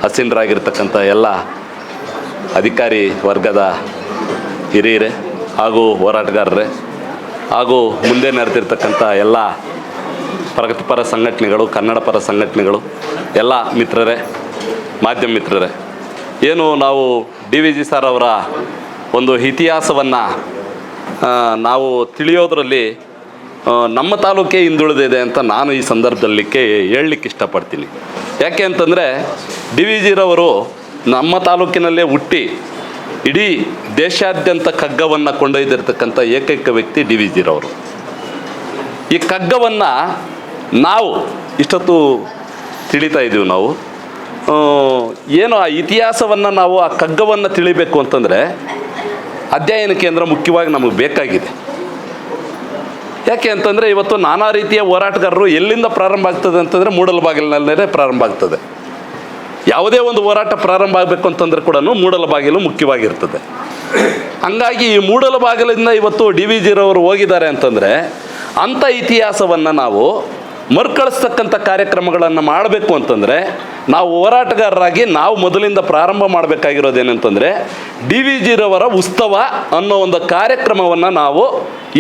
ಹಸೀನರಾಗಿರ್ತಕ್ಕಂಥ ಎಲ್ಲ ಅಧಿಕಾರಿ ವರ್ಗದ ಹಿರಿಯರೇ ಹಾಗೂ ಹೋರಾಟಗಾರರೇ ಹಾಗೂ ಮುಂದೆ ನಡೆದಿರ್ತಕ್ಕಂಥ ಎಲ್ಲ ಪ್ರಗತಿಪರ ಸಂಘಟನೆಗಳು, ಕನ್ನಡ ಪರ ಸಂಘಟನೆಗಳು, ಎಲ್ಲ ಮಿತ್ರರೇ, ಮಾಧ್ಯಮ ಮಿತ್ರರೇ, ಏನು ನಾವು DVG ಸರ್ ಅವರ ಒಂದು ಇತಿಹಾಸವನ್ನು ನಾವು ತಿಳಿಯೋದರಲ್ಲಿ ನಮ್ಮ ತಾಲೂಕೇ ಹಿಂದುಳಿದಿದೆ ಅಂತ ನಾನು ಈ ಸಂದರ್ಭದಲ್ಲಿಕ್ಕೆ ಹೇಳಲಿಕ್ಕೆ ಇಷ್ಟಪಡ್ತೀನಿ. ಯಾಕೆ ಅಂತಂದರೆ DVG ರವರು ನಮ್ಮ ತಾಲೂಕಿನಲ್ಲೇ ಹುಟ್ಟಿ ಇಡೀ ದೇಶಾದ್ಯಂತ ಕಗ್ಗವನ್ನು ಕೊಂಡೊಯ್ದಿರ್ತಕ್ಕಂಥ ಏಕೈಕ ವ್ಯಕ್ತಿ DVG ರವರು. ಈ ಕಗ್ಗವನ್ನು ನಾವು ಇಷ್ಟೊತ್ತು ತಿಳಿತಾ ಇದ್ದೀವಿ. ನಾವು ಏನು ಆ ಇತಿಹಾಸವನ್ನು ನಾವು ಆ ಕಗ್ಗವನ್ನು ತಿಳಿಬೇಕು ಅಂತಂದರೆ ಅಧ್ಯಯನ ಕೇಂದ್ರ ಮುಖ್ಯವಾಗಿ ನಮಗೆ ಬೇಕಾಗಿದೆ. ಯಾಕೆ ಅಂತಂದರೆ ಇವತ್ತು ನಾನಾ ರೀತಿಯ ಹೋರಾಟಗಾರರು ಎಲ್ಲಿಂದ ಪ್ರಾರಂಭ ಆಗ್ತದೆ ಅಂತಂದರೆ ಮೂಡಲಬಾಗಿಲಿನಲ್ಲೇ ಪ್ರಾರಂಭ ಆಗ್ತದೆ. ಯಾವುದೇ ಒಂದು ಹೋರಾಟ ಪ್ರಾರಂಭ ಆಗಬೇಕು ಅಂತಂದ್ರೆ ಕೂಡ ಮೂಡಲಬಾಗಿಲು ಮುಖ್ಯವಾಗಿರ್ತದೆ. ಹಂಗಾಗಿ ಈ ಮೂಡಲಬಾಗಿಲಿಂದ ಇವತ್ತು DVG ರವರು ಹೋಗಿದ್ದಾರೆ ಅಂತಂದರೆ ಅಂಥ ಇತಿಹಾಸವನ್ನು ನಾವು ಮರುಕಳಿಸ್ತಕ್ಕಂಥ ಕಾರ್ಯಕ್ರಮಗಳನ್ನು ಮಾಡಬೇಕು ಅಂತಂದರೆ ನಾವು ಹೋರಾಟಗಾರರಾಗಿ ನಾವು ಮೊದಲಿಂದ ಪ್ರಾರಂಭ ಮಾಡಬೇಕಾಗಿರೋದೇನಂತಂದರೆ DVG ರವರ ಉತ್ಸವ ಅನ್ನೋ ಒಂದು ಕಾರ್ಯಕ್ರಮವನ್ನು ನಾವು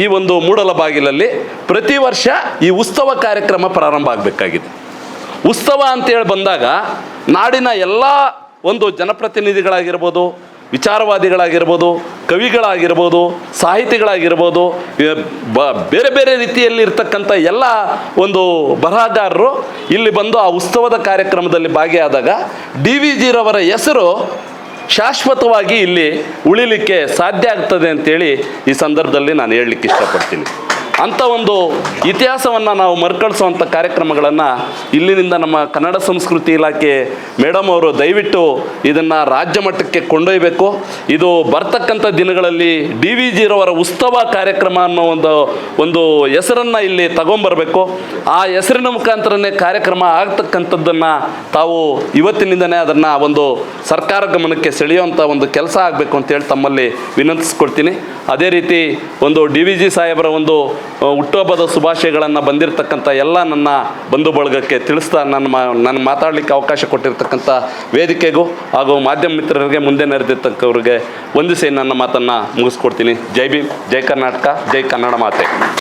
ಈ ಒಂದು ಮೂಡಲಬಾಗಿಲಲ್ಲಿ ಪ್ರತಿ ವರ್ಷ ಈ ಉತ್ಸವ ಕಾರ್ಯಕ್ರಮ ಪ್ರಾರಂಭ ಆಗಬೇಕಾಗಿದೆ. ಉತ್ಸವ ಅಂತೇಳಿ ಬಂದಾಗ ನಾಡಿನ ಎಲ್ಲ ಒಂದು ಜನಪ್ರತಿನಿಧಿಗಳಾಗಿರ್ಬೋದು, ವಿಚಾರವಾದಿಗಳಾಗಿರ್ಬೋದು, ಕವಿಗಳಾಗಿರ್ಬೋದು, ಸಾಹಿತಿಗಳಾಗಿರ್ಬೋದು, ಬೇರೆ ಬೇರೆ ರೀತಿಯಲ್ಲಿ ಇರ್ತಕ್ಕಂಥ ಎಲ್ಲ ಒಂದು ಬರಹಗಾರರು ಇಲ್ಲಿ ಬಂದು ಆ ಉತ್ಸವದ ಕಾರ್ಯಕ್ರಮದಲ್ಲಿ ಭಾಗಿಯಾದಾಗ DVG ರವರ ಹೆಸರು ಶಾಶ್ವತವಾಗಿ ಇಲ್ಲಿ ಉಳಿಲಿಕ್ಕೆ ಸಾಧ್ಯ ಆಗ್ತದೆ ಅಂತೇಳಿ ಈ ಸಂದರ್ಭದಲ್ಲಿ ನಾನು ಹೇಳಲಿಕ್ಕೆ ಇಷ್ಟಪಡ್ತೀನಿ. ಅಂಥ ಒಂದು ಇತಿಹಾಸವನ್ನು ನಾವು ಮರುಕಳಿಸುವಂಥ ಕಾರ್ಯಕ್ರಮಗಳನ್ನು ಇಲ್ಲಿನಿಂದ ನಮ್ಮ ಕನ್ನಡ ಸಂಸ್ಕೃತಿ ಇಲಾಖೆ ಮೇಡಮ್ ಅವರು ದಯವಿಟ್ಟು ಇದನ್ನು ರಾಜ್ಯ ಮಟ್ಟಕ್ಕೆ ಕೊಂಡೊಯ್ಯಬೇಕು. ಇದು ಬರ್ತಕ್ಕಂಥ ದಿನಗಳಲ್ಲಿ DVG ರವರ ಉತ್ಸವ ಕಾರ್ಯಕ್ರಮ ಅನ್ನೋ ಒಂದು ಹೆಸರನ್ನು ಇಲ್ಲಿ ತಗೊಂಬರಬೇಕು. ಆ ಹೆಸರಿನ ಮುಖಾಂತರನೇ ಕಾರ್ಯಕ್ರಮ ಆಗ್ತಕ್ಕಂಥದ್ದನ್ನು ತಾವು ಇವತ್ತಿನಿಂದನೇ ಅದನ್ನು ಒಂದು ಸರ್ಕಾರ ಗಮನಕ್ಕೆ ಸೆಳೆಯುವಂಥ ಒಂದು ಕೆಲಸ ಆಗಬೇಕು ಅಂತೇಳಿ ತಮ್ಮಲ್ಲಿ ವಿನಂತಿಸ್ಕೊಳ್ತೀನಿ. ಅದೇ ರೀತಿ ಒಂದು DVG ಸಾಹೇಬರ ಒಂದು ಹುಟ್ಟುಹಬ್ಬದ ಶುಭಾಶಯಗಳನ್ನು ಬಂದಿರತಕ್ಕಂಥ ಎಲ್ಲ ನನ್ನ ಬಂಧು ಬಳಗಕ್ಕೆ ತಿಳಿಸ್ತಾ ನನ್ನ ಮಾತಾಡಲಿಕ್ಕೆ ಅವಕಾಶ ಕೊಟ್ಟಿರ್ತಕ್ಕಂಥ ವೇದಿಕೆಗೂ ಹಾಗೂ ಮಾಧ್ಯಮ ಮಿತ್ರರಿಗೆ ಮುಂದೆ ನೆರೆದಿರ್ತಕ್ಕವ್ರಿಗೆ ವಂದಿಸಿ ನನ್ನ ಮಾತನ್ನು ಮುಗಿಸ್ಕೊಡ್ತೀನಿ. ಜೈ ಭೀಮ್, ಜೈ ಕರ್ನಾಟಕ, ಜೈ ಕನ್ನಡ ಮಾತೆ.